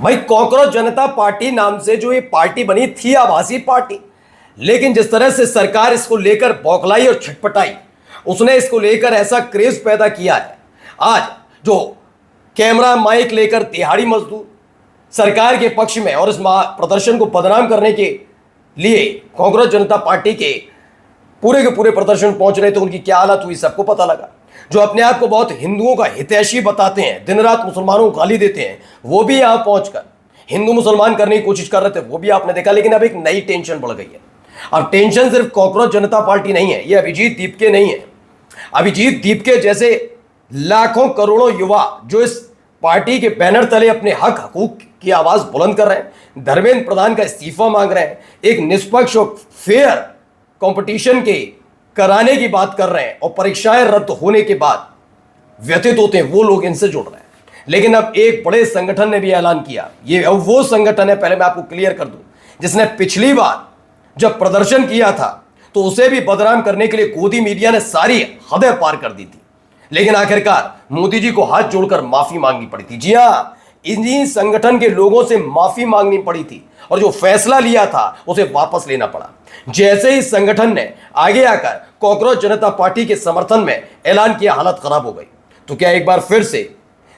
भाई कॉकरोच जनता पार्टी नाम से जो ये पार्टी बनी थी आभासी पार्टी, लेकिन जिस तरह से सरकार इसको लेकर बौखलाई और छटपटाई, उसने इसको लेकर ऐसा क्रेज पैदा किया है। आज जो कैमरा माइक लेकर दिहाड़ी मजदूर सरकार के पक्ष में और इस प्रदर्शन को बदनाम करने के लिए कांग्रेस जनता पार्टी के पूरे प्रदर्शन पहुंच रहे थे, उनकी क्या हालत हुई सबको पता लगा। जो अपने आप को बहुत हिंदुओं का हितैषी बताते हैं, दिन रात मुसलमानों को गाली देते हैं, वो भी यहां पहुंचकर हिंदू मुसलमान करने की कोशिश कर रहे थे, वो भी आपने देखा। लेकिन अब एक नई टेंशन बढ़ गई है। अब टेंशन सिर्फ कांग्रेस जनता पार्टी नहीं है, ये अभिजीत दीपके नहीं है। अभिजीत दीपके जैसे लाखों करोड़ों युवा जो इस पार्टी के बैनर तले अपने हक हकूक की आवाज बुलंद कर रहे हैं, धर्मेंद्र प्रधान का इस्तीफा मांग रहे हैं, एक निष्पक्ष और फेयर कंपटीशन के कराने की बात कर रहे हैं, और परीक्षाएं रद्द होने के बाद व्यथित होते हैं, वो लोग इनसे जुड़ रहे हैं। लेकिन अब एक बड़े संगठन ने भी ऐलान किया, ये अब वो संगठन है, पहले मैं आपको क्लियर कर दूं, जिसने पिछली बार जब प्रदर्शन किया था तो उसे भी बदनाम करने के लिए गोदी मीडिया ने सारी हदें पार कर दी थी, लेकिन आखिरकार मोदी जी को हाथ जोड़कर माफी मांगनी पड़ी थी। जी हां, इन्हीं संगठन के लोगों से माफी मांगनी पड़ी थी, और जो फैसला लिया था उसे वापस लेना पड़ा। जैसे ही संगठन ने आगे आकर कांग्रेस जनता पार्टी के समर्थन में ऐलान किया, हालत खराब हो गई। तो क्या एक बार फिर से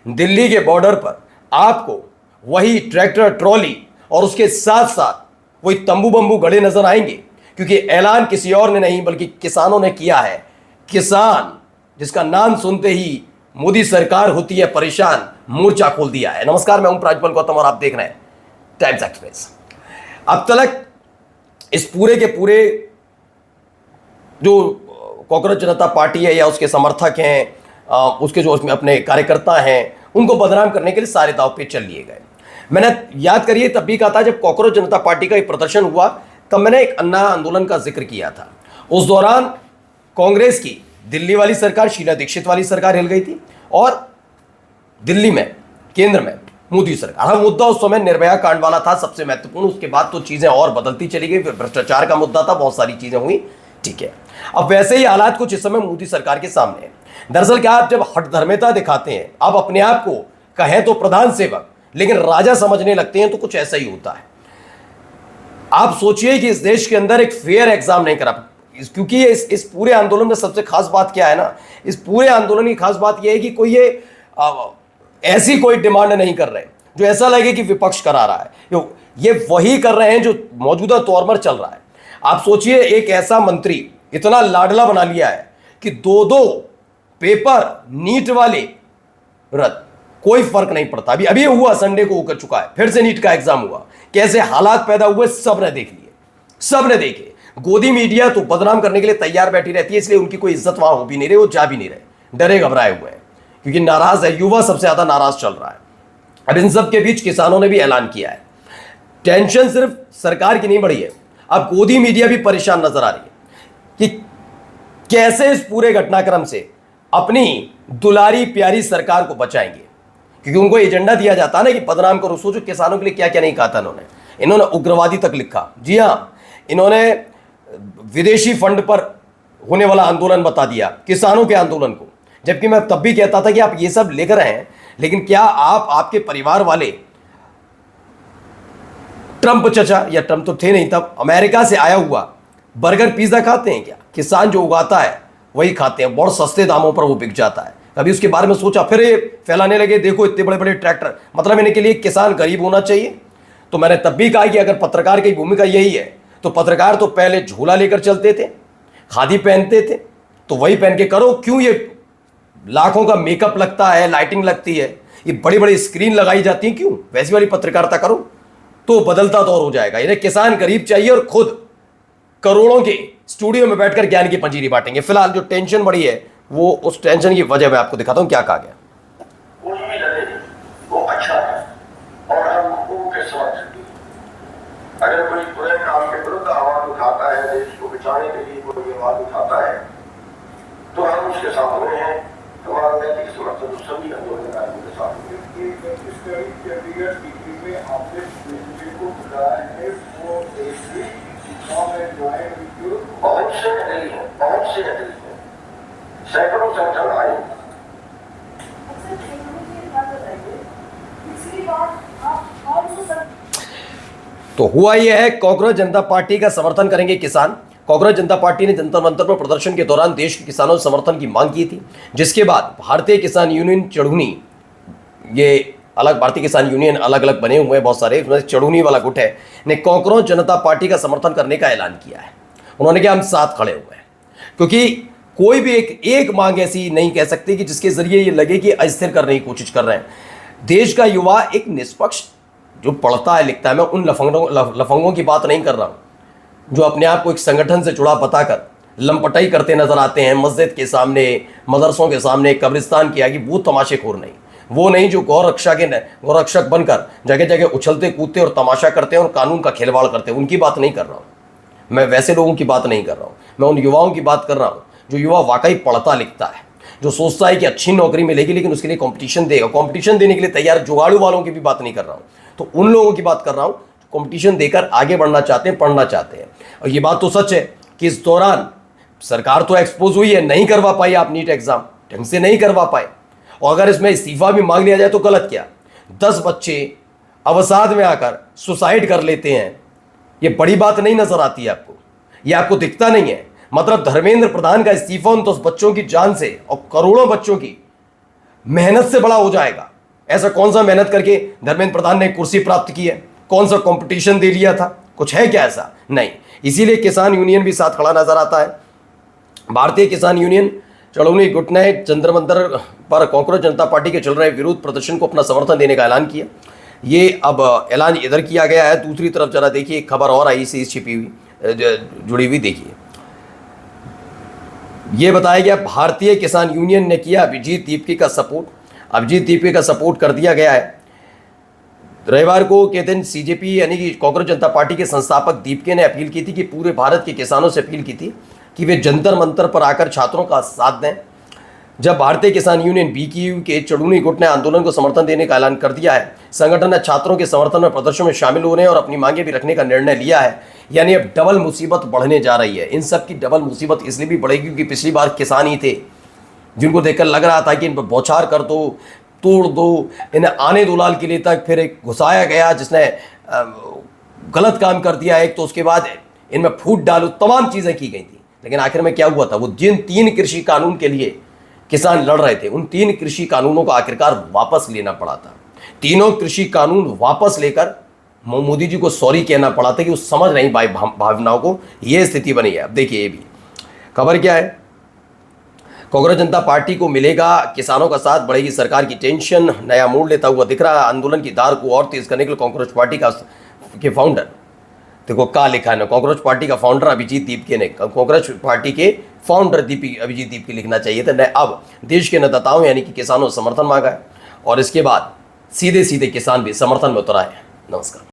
दिल्ली के बॉर्डर पर आपको वही ट्रैक्टर ट्रॉली और उसके साथ साथ वही तंबू बंबू गड़े नजर आएंगे? क्योंकि ऐलान किसी और ने नहीं बल्कि किसानों ने किया है। किसान जिसका नाम सुनते ही मोदी सरकार होती है परेशान, मोर्चा खोल दिया है। नमस्कार, मैं हूं प्राजपल गौतम और आप देख रहे हैं टाइम्स एक्सप्रेस। अब तक इस पूरे के पूरे जो कांग्रेस जनता पार्टी है या उसके समर्थक हैं, उसके जो उसमें अपने कार्यकर्ता हैं, उनको बदनाम करने के लिए सारे दांव पे चल लिए गए। मैंने याद करिए तब भी कहा था, जब कांग्रेस जनता पार्टी का एक प्रदर्शन हुआ तब मैंने एक अन्ना आंदोलन का जिक्र किया था। उस दौरान कांग्रेस की दिल्ली वाली सरकार, शीला दीक्षित वाली सरकार हिल गई थी, और दिल्ली में केंद्र में मोदी सरकार। हाँ, मुद्दा उस समय निर्भया कांड वाला था सबसे महत्वपूर्ण, उसके बाद तो चीजें और बदलती चली गई, फिर भ्रष्टाचार का मुद्दा था, बहुत सारी चीजें हुई, ठीक है। अब वैसे ही हालात कुछ इस समय मोदी सरकार के सामने है। दरअसल क्या, आप जब हठधर्मिता दिखाते हैं, आप अपने आप को कहें तो प्रधान सेवक लेकिन राजा समझने लगते हैं, तो कुछ ऐसा ही होता है। आप सोचिए कि इस देश के अंदर एक फेयर एग्जाम नहीं करा, क्योंकि इस पूरे आंदोलन में सबसे खास बात क्या है ना, इस पूरे आंदोलन की खास बात यह है कि कोई ये ऐसी कोई डिमांड नहीं कर रहे जो ऐसा लगे कि विपक्ष करा रहा है। ये वही कर रहे हैं जो मौजूदा तौर पर चल रहा है। आप सोचिए, एक ऐसा मंत्री इतना लाडला बना लिया है कि दो पेपर नीट वाले रद्द, कोई फर्क नहीं पड़ता। अभी हुआ, संडे को होकर चुका है, फिर से नीट का एग्जाम हुआ। कैसे हालात पैदा हुए सबने देख लिए, सबने देखे। गोदी मीडिया तो बदनाम करने के लिए तैयार बैठी रहती है, इसलिए उनकी कोई इज्जत वहां हो भी नहीं रही, वो जा भी नहीं रहे, डरे घबराए हुए हैं, क्योंकि नाराज है, युवा सबसे ज्यादा नाराज चल रहा है। अब इन सब के बीच किसानों ने भी ऐलान किया है। टेंशन सिर्फ सरकार की नहीं बढ़ी है, अब गोदी मीडिया भी परेशान नजर आ रही है कि कैसे इस पूरे घटनाक्रम से अपनी दुलारी प्यारी सरकार को बचाएंगे, क्योंकि उनको एजेंडा दिया जाता है ना कि बदनाम करो। सोचो किसानों के लिए क्या क्या नहीं कहा था इन्होंने उग्रवादी तक लिखा। जी हाँ, इन्होंने विदेशी फंड पर होने वाला आंदोलन बता दिया किसानों के आंदोलन को, जबकि मैं तब भी कहता था कि आप ये सब लिख रहे हैं, लेकिन क्या आप, आपके परिवार वाले ट्रंप चचा, या ट्रंप तो थे नहीं तब, अमेरिका से आया हुआ बर्गर पिज्जा खाते हैं क्या? किसान जो उगाता है वही खाते हैं, बहुत सस्ते दामों पर वो बिक जाता है। कभी उसके बारे में सोचा? फिर ये फैलाने लगे, देखो इतने बड़े बड़े ट्रैक्टर, मतलब इनके लिए किसान गरीब होना चाहिए। तो मैंने तब भी कहा कि अगर पत्रकार की भूमिका यही है तो पत्रकार तो पहले झोला लेकर चलते थे, खादी पहनते थे, तो वही पहन के करो। क्यों ये लाखों का मेकअप लगता है, लाइटिंग लगती है, ये बड़ी बड़ी स्क्रीन लगाई जाती है, क्यों? वैसी वाली पत्रकारिता करो तो बदलता दौर हो जाएगा। इन्हें किसान गरीब चाहिए और खुद करोड़ों के स्टूडियो में बैठकर ज्ञान की पंजीरी बांटेंगे। फिलहाल जो टेंशन बढ़ी है, वो उस टेंशन की वजह मैं आपको दिखाता हूं क्या कहा गया। वो अच्छा है और हम उनके समर्थक भी। अगर कोई बुरे काम के विरुद्ध आवाज उठाता है, देश को बचाने के लिए कोई आवाज उठाता है, तो हम उसके सामने हैं। हमारा नैतिक समर्थन सभी आंदोलनकारियों के साथ बहुत से नकली हैं, सैकड़ों संगठन आए। अच्छा, मुझे ये बात बताइए, पिछली बार आप तो हुआ यह है, कांग्रेस जनता पार्टी का समर्थन करेंगे किसान। कांग्रेस जनता पार्टी ने जंतर मंतर पर प्रदर्शन के दौरान देश के किसानों से समर्थन की मांग की थी, जिसके बाद भारतीय किसान यूनियन चढ़ूनी, ये अलग भारतीय किसान यूनियन अलग अलग बने हुए हैं बहुत सारे, उसमें चढ़ूनी वाला गुट है, ने कांग्रेस जनता पार्टी का समर्थन करने का ऐलान किया है। उन्होंने कहा हम साथ खड़े हुए हैं, क्योंकि कोई भी एक मांग ऐसी नहीं कह सकती कि जिसके जरिए ये लगे कि अस्थिर करने की कोशिश कर रहे हैं। देश का युवा एक निष्पक्ष जो पढ़ता है लिखता है, मैं उन लफंगों की बात नहीं कर रहा हूं जो अपने आप को एक संगठन से जुड़ा बताकर लंपटाई करते नजर आते हैं मस्जिद के सामने, मदरसों के सामने, कब्रिस्तान के आगे। वो तमाशेखोर नहीं, वो नहीं जो गौरक्षक बनकर जगह जगह उछलते कूदते और तमाशा करते हैं और कानून का खिलवाड़ करते हैं। उनकी बात नहीं कर रहा हूं मैं, वैसे लोगों की बात नहीं कर रहा हूं मैं, उन युवाओं की बात कर रहा हूं जो युवा वाकई पढ़ता लिखता है, जो सोचता है कि अच्छी नौकरी मिलेगी लेकिन उसके लिए कंपटीशन देगा, कंपटीशन देने के लिए तैयार जुगाड़ू वालों की भी बात नहीं कर रहा हूं। तो उन लोगों की बात कर रहा हूं जो कंपटीशन देकर आगे बढ़ना चाहते हैं, पढ़ना चाहते हैं। और ये बात तो सच है कि इस दौरान सरकार तो एक्सपोज हुई है, नहीं करवा पाई आप नीट एग्जाम, ढंग से नहीं करवा पाए। और अगर इसमें इस्तीफा भी मांग लिया जाए तो गलत क्या? 10 बच्चे अवसाद में आकर सुसाइड कर लेते हैं, ये बड़ी बात नहीं नजर आती है आपको? ये आपको दिखता नहीं है? मतलब धर्मेंद्र प्रधान का इस्तीफा उन 10 बच्चों की जान से और करोड़ों बच्चों की मेहनत से बड़ा हो जाएगा। ऐसा कौन सा मेहनत करके धर्मेंद्र प्रधान ने कुर्सी प्राप्त की है? कौन सा कंपटीशन दे लिया था? कुछ है क्या ऐसा? नहीं। इसीलिए किसान यूनियन भी साथ खड़ा नजर आता है। भारतीय किसान यूनियन चढ़ूनी गुट ने जंतर मंतर पर कांग्रेस जनता पार्टी के चल रहे विरोध प्रदर्शन को अपना समर्थन देने का ऐलान किया। ये अब ऐलान इधर किया गया है। दूसरी तरफ जरा देखिए, एक खबर और आई से छिपी हुई जुड़ी हुई, देखिए। ये बताया गया भारतीय किसान यूनियन ने किया अभिजीत दीपकी का सपोर्ट। अभिजीत दीपकी का सपोर्ट कर दिया गया है। रविवार को के दिन सीजेपी यानी कि कांग्रेस जनता पार्टी के संस्थापक दीपके ने अपील की थी कि पूरे भारत के किसानों से अपील की थी कि वे जंतर मंतर पर आकर छात्रों का साथ दें। जब भारतीय किसान यूनियन बीकेयू के चढ़ूनी गुट ने आंदोलन को समर्थन देने का ऐलान कर दिया है, संगठन ने छात्रों के समर्थन में प्रदर्शन में शामिल होने और अपनी मांगे भी रखने का निर्णय लिया है। यानी अब डबल मुसीबत बढ़ने जा रही है। इन सब की डबल मुसीबत इसलिए भी बढ़ेगी क्योंकि पिछली बार किसान ही थे जिनको देखकर लग रहा था कि इन पर बौछार कर दो, तोड़ दो, इन्हें आने दो लाल किले तक। फिर एक घुसाया गया जिसने गलत काम कर दिया एक, तो उसके बाद इनमें फूट डालो, तमाम चीज़ें की गई थी। लेकिन आखिर में क्या हुआ था? वो जिन 3 कृषि कानून के लिए किसान लड़ रहे थे, उन 3 कृषि कानूनों को आखिरकार वापस लेना पड़ा था। तीनों कृषि कानून वापस लेकर मोदी जी को सॉरी कहना पड़ा था कि वो समझ नहीं पाए भावनाओं को। ये स्थिति बनी है। अब देखिए, ये भी खबर क्या है, कांग्रेस जनता पार्टी को मिलेगा किसानों का साथ, बढ़ेगी सरकार की टेंशन, नया मोड़ लेता हुआ दिख रहा है। आंदोलन की धार को और तेज करने के लिए कांग्रेस पार्टी के फाउंडर, देखो क्या लिखा है ना, कांग्रेस पार्टी का फाउंडर अभिजीत दीपके ने, कांग्रेस पार्टी के फाउंडर अभिजीत दीपके लिखना चाहिए था। अब देश के नेताओं यानी कि किसानों से समर्थन मांगा है और इसके बाद सीधे सीधे किसान भी समर्थन में उतर आए। नमस्कार।